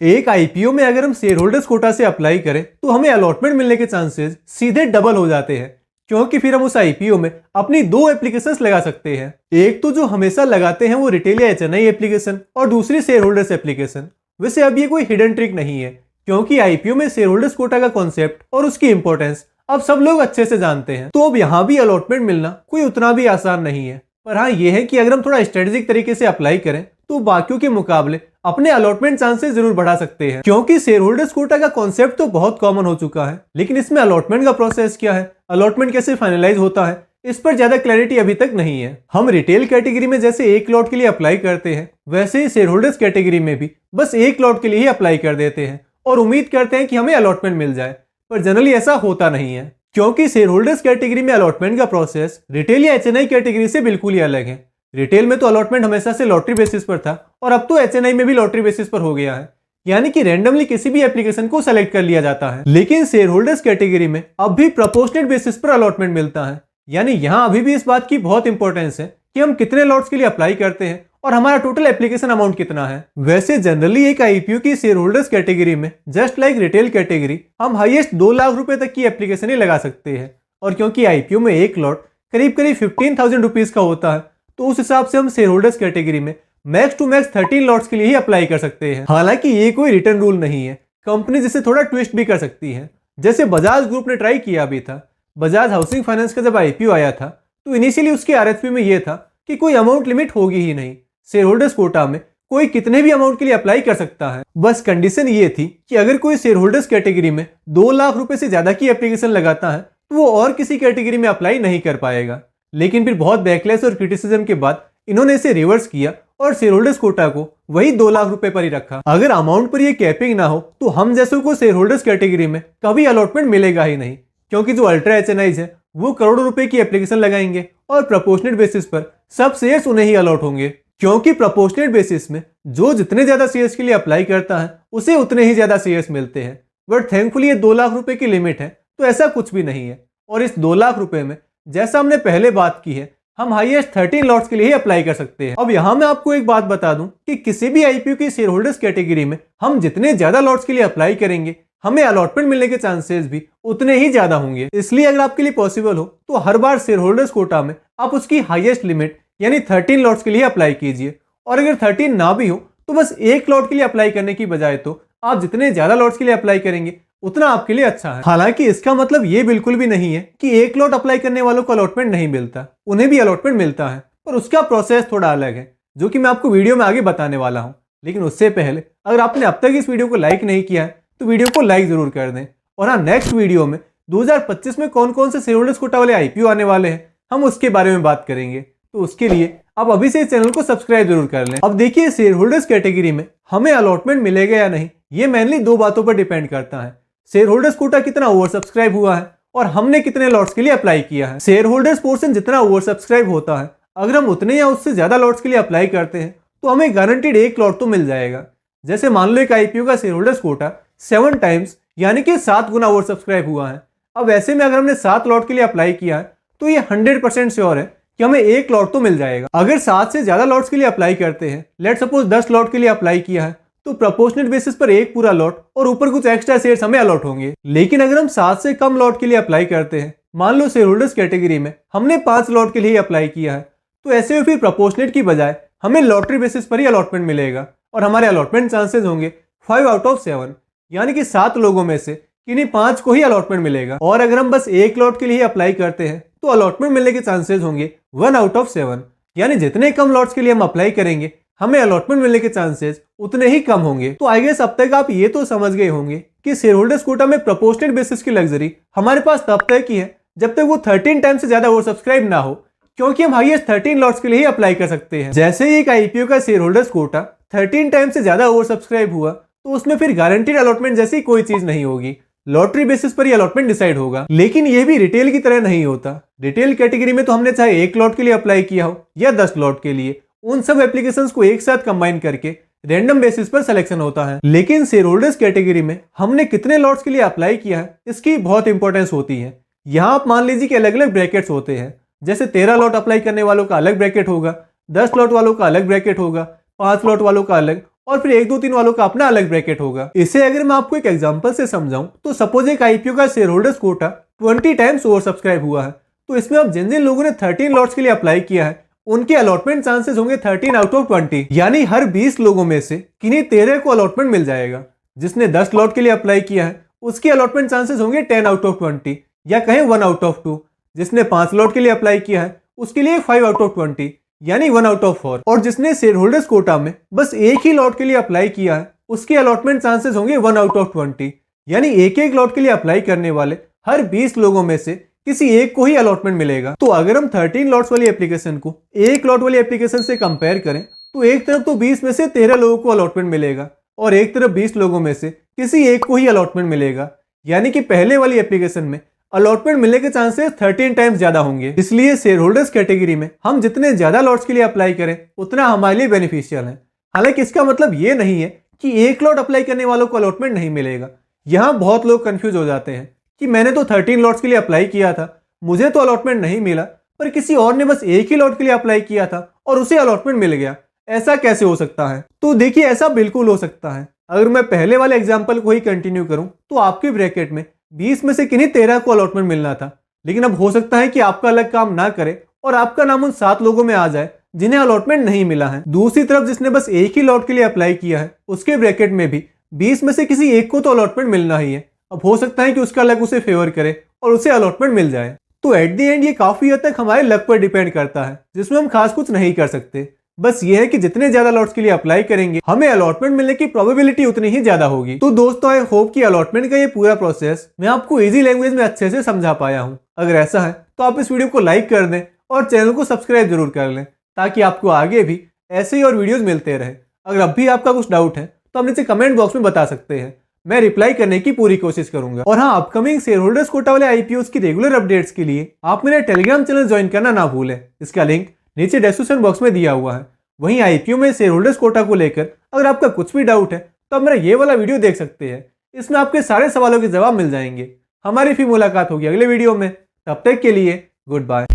एक आईपीओ में अगर हम शेयर होल्डर्स कोटा से अप्लाई करें तो हमें अलॉटमेंट मिलने के चांसेस सीधे डबल हो जाते हैं, क्योंकि फिर हम उस आईपीओ में अपनी दो एप्लीकेशंस लगा सकते हैं। एक तो जो हमेशा लगाते हैं वो रिटेल या एचएनआई एप्लीकेशन, और दूसरी शेयर होल्डर्स एप्लीकेशन। वैसे अब ये कोई हिडन ट्रिक नहीं है, क्योंकि आईपीओ में शेयर होल्डर्स कोटा का कॉन्सेप्ट और उसकी इंपॉर्टेंस अब सब लोग अच्छे से जानते हैं। तो अब यहाँ भी अलॉटमेंट मिलना कोई उतना भी आसान नहीं है। पर हाँ, ये है कि अगर हम थोड़ा स्ट्रेटेजिक तरीके से अप्लाई करें तो बाकियों के मुकाबले अपने अलॉटमेंट चांसेस जरूर बढ़ा सकते हैं। क्योंकि शेयर होल्डर्स कोटा का कॉन्सेप्ट तो बहुत कॉमन हो चुका है, लेकिन इसमें अलॉटमेंट का प्रोसेस क्या है, अलॉटमेंट कैसे फाइनलाइज होता है, इस पर ज्यादा क्लैरिटी अभी तक नहीं है। हम रिटेल कैटेगरी में जैसे एक लॉट के लिए अप्लाई करते हैं, वैसे ही शेयर होल्डर्स कैटेगरी में भी बस एक लॉट के लिए ही अप्लाई कर देते हैं और उम्मीद करते हैं कि हमें अलॉटमेंट मिल जाए। पर जनरली ऐसा होता नहीं है, क्योंकि शेयर होल्डर्स कैटेगरी में अलॉटमेंट का प्रोसेस रिटेल या एचएनआई कैटेगरी से बिल्कुल ही अलग है। रिटेल में तो अलॉटमेंट हमेशा से लॉटरी बेसिस पर था, और अब तो एचएनआई में भी लॉटरी बेसिस पर हो गया है, यानी कि रैंडमली किसी भी एप्लीकेशन को सेलेक्ट कर लिया जाता है। लेकिन शेयर होल्डर्स कैटेगरी में अब भी प्रोपोर्शनेट बेसिस पर अलॉटमेंट मिलता है, यानी यहाँ अभी भी इस बात की बहुत इंपॉर्टेंस है कि हम कितने लॉट्स के लिए अप्लाई करते हैं और हमारा टोटल एप्लीकेशन अमाउंट कितना है। वैसे जनरली एक आईपीओ की शेयर होल्डर्स कैटेगरी में जस्ट लाइक रिटेल कैटेगरी हम हाईएस्ट 2 लाख रुपए तक की एप्लीकेशन ही लगा सकते हैं, और क्योंकि आईपीओ में एक लॉट करीब 15,000 रुपीज का होता है, तो उस हिसाब से हम शेयर होल्डर्स कैटेगरी में मैक्स टू मैक्स 13 लॉट्स के लिए ही अप्लाई कर सकते हैं। हालांकि ये कोई रिटर्न रूल नहीं है, कंपनी जिसे थोड़ा ट्विस्ट भी कर सकती है, जैसे बजाज ग्रुप ने ट्राई किया भी था। बजाज हाउसिंग फाइनेंस का जब आईपीओ आया था तो इनिशियली उसके आरएफपी में यह था कि कोई अमाउंट लिमिट होगी ही नहीं, शेयर होल्डर्स कोटा में कोई कितने भी अमाउंट के लिए अप्लाई कर सकता है। बस कंडीशन ये थी कि अगर कोई शेयर होल्डर्स कैटेगरी में 2 लाख रुपए से ज्यादा की एप्लीकेशन लगाता है तो वो और किसी कैटेगरी में अप्लाई नहीं कर पाएगा। लेकिन फिर बहुत बैकलैश और क्रिटिसिज्म के बाद इन्होंने इसे रिवर्स किया और शेयर होल्डर्स कोटा को वही 2 लाख रुपए पर ही रखा। अगर अमाउंट पर ये कैपिंग ना हो तो हम जैसों को शेयर होल्डर्स कैटेगरी में कभी अलॉटमेंट मिलेगा ही नहीं, क्योंकि जो अल्ट्रा एचएनआईज है वो करोड़ों रुपए की एप्लीकेशन लगाएंगे और प्रोपोर्शनेट बेसिस पर सब शेयर्स उन्हें ही अलॉट होंगे। क्योंकि प्रोपोर्शनेट बेसिस में जो जितने ज्यादा शेयर्स के लिए अप्लाई करता है उसे उतने ही ज्यादा शेयर्स मिलते हैं। बट थैंकफुली ये 2 लाख रुपए की लिमिट है, तो ऐसा कुछ भी नहीं है। और इस 2 लाख रुपए में जैसा हमने पहले बात की है, हम हाईएस्ट 13 लॉट्स के लिए ही अप्लाई कर सकते हैं। अब यहाँ मैं आपको एक बात बता दूं कि किसी भी आईपीओ की शेयर होल्डर्स कैटेगरी में हम जितने ज्यादा लॉट्स के लिए अप्लाई करेंगे, हमें अलॉटमेंट मिलने के चांसेस भी उतने ही ज्यादा होंगे। इसलिए अगर आपके लिए पॉसिबल हो तो हर बार शेयर होल्डर्स कोटा में आप उसकी हाईएस्ट लिमिट यानी 13 लॉट्स के लिए अप्लाई कीजिए, और अगर 13 ना भी हो तो बस एक लॉट के लिए अप्लाई करने की बजाय तो आप जितने ज्यादा लॉट्स के लिए अप्लाई करेंगे उतना आपके लिए अच्छा है। हालांकि इसका मतलब ये बिल्कुल भी नहीं है कि एक लॉट अप्लाई करने वालों को अलॉटमेंट नहीं मिलता, उन्हें भी अलॉटमेंट मिलता है, पर उसका प्रोसेस थोड़ा अलग है, जो कि मैं आपको वीडियो में आगे बताने वाला हूं। लेकिन उससे पहले अगर आपने अब तक इस वीडियो को लाइक नहीं किया है तो वीडियो को लाइक जरूर कर दें। और हाँ, नेक्स्ट वीडियो में 2025 में कौन कौन से शेयर होल्डर्स कोटा वाले आईपीओ आने वाले हैं, हम उसके बारे में बात करेंगे। तो उसके लिए आप अभी से इस चैनल को सब्सक्राइब जरूर कर लें। अब देखिए, शेयर होल्डर्स कैटेगरी में हमें अलॉटमेंट मिलेगा या नहीं, ये मेनली 2 बातों पर डिपेंड करता है। शेयर होल्डर्स कोटा कितना ओवर सब्सक्राइब हुआ है और हमने कितने लॉट्स के लिए अप्लाई किया है। शेयर होल्डर्स पोर्शन जितना ओवर सब्सक्राइब होता है, अगर हम उतने या उससे ज्यादा लॉट्स के लिए अप्लाई करते हैं तो हमें गारंटीड एक लॉट तो मिल जाएगा। जैसे मान लो एक आईपीओ का शेयर होल्डर्स कोटा 7 टाइम्स यानी कि 7 गुना ओवर सब्सक्राइब हुआ है। अब ऐसे में अगर हमने 7 लॉट के लिए अप्लाई किया है तो ये 100% श्योर है कि हमें एक लॉट तो मिल जाएगा। अगर 7 से ज्यादा लॉट्स के लिए अप्लाई करते हैं, लेट सपोज 10 लॉट के लिए अप्लाई किया है, तो प्रोपोर्शनेट बेसिस पर एक पूरा लॉट और ऊपर कुछ एक्स्ट्रा शेयर्स हमें अलॉट होंगे। लेकिन अगर हम 7 से कम लॉट के लिए अप्लाई करते हैं, मान लो शेयर होल्डर्स कैटेगरी में हमने 5 लॉट के लिए अप्लाई किया है, तो ऐसे में फिर प्रोपोर्शनेट की बजाय हमें लॉटरी बेसिस पर ही अलॉटमेंट मिलेगा और हमारे अलॉटमेंट चांसेस होंगे 5 आउट ऑफ 7, यानी कि 7 लोगों में से किन्हीं 5 को ही अलॉटमेंट मिलेगा। और अगर हम बस एक लॉट के लिए अप्लाई करते हैं तो अलॉटमेंट मिलने के चांसेस होंगे 1 आउट ऑफ 7, यानी जितने कम लॉट्स के लिए हम अप्लाई करेंगे हमें अलॉटमेंट मिलने के चांसेस उतने ही कम होंगे। तो आई गेस अब तक आप ये तो समझ गए होंगे कि शेयर होल्डर्स कोटा में प्रोपोर्शनेट बेसिस की लग्जरी हमारे पास तब तक ही है जब तक वो 13 टाइम से ज्यादा ओवर सब्सक्राइब ना हो, क्योंकि हम हाईएस्ट 13 लॉट्स के लिए ही अप्लाई कर सकते हैं। जैसे ही एक आईपीओ का शेयर होल्डर्स कोटा 13 टाइम से ज्यादा ओवर सब्सक्राइब हुआ तो उसमें फिर गारंटीड अलॉटमेंट जैसी कोई चीज नहीं होगी, लॉटरी बेसिस पर ही अलॉटमेंट डिसाइड होगा। लेकिन ये भी रिटेल की तरह नहीं होता। रिटेल कैटेगरी में तो हमने चाहे एक लॉट के लिए अप्लाई किया हो या 10 लॉट के लिए, उन सब एप्लीकेशंस को एक साथ कंबाइन करके रैंडम बेसिस पर सिलेक्शन होता है। लेकिन शेयर होल्डर्स कैटेगरी में हमने कितने लॉट्स के लिए अप्लाई किया है इसकी बहुत इंपॉर्टेंस होती है। यहाँ आप मान लीजिए कि अलग अलग ब्रैकेट्स होते हैं, जैसे 13 लॉट अप्लाई करने वालों का अलग ब्रैकेट होगा, 10 लॉट वालों का अलग ब्रैकेट होगा, 5 लॉट वालों का अलग और फिर 1, 2, 3 वालों का अपना अलग ब्रैकेट होगा। इसे अगर मैं आपको एक एग्जांपल से समझाऊं तो सपोज एक आईपीओ का share holders quota 20 times over subscribe हुआ है, तो इसमें अब जिन जिन लोगों ने 13 लॉट्स के लिए अप्लाई किया है उनके अलॉटमेंट चांसेस होंगे 13 आउट ऑफ 20, यानी हर 20 लोगों में से किन्हीं 13 को अलॉटमेंट मिल जाएगा। जिसने 10 लॉट के लिए अप्लाई किया है उसके अलॉटमेंट चांसेस होंगे 10 आउट ऑफ 20, या कहें 1 आउट ऑफ 2। जिसने 5 लॉट के लिए अप्लाई किया है उसके लिए 5 आउट ऑफ 20, यानी 1 आउट ऑफ 4। और जिसने शेयर होल्डर्स कोटा में बस एक ही लॉट के लिए अप्लाई किया है उसके अलॉटमेंट चांसेस होंगे 1 आउट ऑफ 20, यानी एक एक लॉट के लिए अप्लाई करने वाले हर 20 लोगों में से किसी एक को ही अलॉटमेंट मिलेगा। तो अगर हम 13 लॉट्स वाली एप्लीकेशन को एक लॉट वाली एप्लीकेशन से कंपेयर करें तो एक तरफ तो 20 में से 13 लोगों को अलॉटमेंट मिलेगा और एक तरफ 20 लोगों में से किसी एक को ही अलॉटमेंट मिलेगा, यानी कि पहले वाली एप्लीकेशन में अलॉटमेंट मिलने के चांसेस 13 टाइम्स ज्यादा होंगे। इसलिए शेयर होल्डर्स कैटेगरी में हम जितने ज्यादा लॉट्स के लिए अप्लाई करें उतना हमारे लिए बेनिफिशियल है। हालांकि इसका मतलब ये नहीं है कि एक लॉट अप्लाई करने वालों को अलॉटमेंट नहीं मिलेगा। यहाँ बहुत लोग कंफ्यूज हो जाते हैं कि मैंने तो 13 लॉट्स के लिए अप्लाई किया था, मुझे तो अलॉटमेंट नहीं मिला, पर किसी और ने बस एक ही लॉट के लिए अप्लाई किया था और उसे अलॉटमेंट मिल गया, ऐसा कैसे हो सकता है? तो देखिए, ऐसा बिल्कुल हो सकता है। अगर मैं पहले वाले एग्जाम्पल को ही कंटिन्यू करूं तो आपके ब्रैकेट में 20 में से किन्हीं 13 को अलॉटमेंट मिलना था, लेकिन अब हो सकता है कि आपका अलग काम ना करे और आपका नाम उन 7 लोगों में आ जाए जिन्हें अलॉटमेंट नहीं मिला है। दूसरी तरफ जिसने बस एक ही लॉट के लिए अप्लाई किया है उसके ब्रैकेट में भी 20 में से किसी एक को तो अलॉटमेंट मिलना ही है। अब हो सकता है कि उसका लक उसे फेवर करे और उसे अलॉटमेंट मिल जाए। तो एट द एंड ये काफी हद तक हमारे लक पर डिपेंड करता है, जिसमें हम खास कुछ नहीं कर सकते। बस ये है कि जितने ज्यादा लॉट्स के लिए अप्लाई करेंगे हमें अलॉटमेंट मिलने की प्रोबेबिलिटी उतनी ही ज्यादा होगी। तो दोस्तों, आई होप कि अलॉटमेंट का ये पूरा प्रोसेस मैं आपको इजी लैंग्वेज में अच्छे से समझा पाया हूँ। अगर ऐसा है तो आप इस वीडियो को लाइक कर दें और चैनल को सब्सक्राइब जरूर कर लें, ताकि आपको आगे भी ऐसे ही और वीडियोज मिलते रहे। अगर अब भी आपका कुछ डाउट है तो आप नीचे कमेंट बॉक्स में बता सकते हैं, मैं रिप्लाई करने की पूरी कोशिश करूंगा। और हाँ, अपकमिंग शेयर होल्डर्स कोटा वाले आईपीओस की रेगुलर अपडेट्स के लिए आप मेरा टेलीग्राम चैनल ज्वाइन करना ना भूलें। इसका लिंक नीचे डिस्क्रिप्शन बॉक्स में दिया हुआ है। वहीं आईपीओ में शेयर होल्डर्स कोटा को लेकर अगर आपका कुछ भी डाउट है तो आप मेरा ये वाला वीडियो देख सकते हैं, इसमें आपके सारे सवालों के जवाब मिल जाएंगे। हमारी फिर मुलाकात होगी अगले वीडियो में, तब तक के लिए गुड बाय।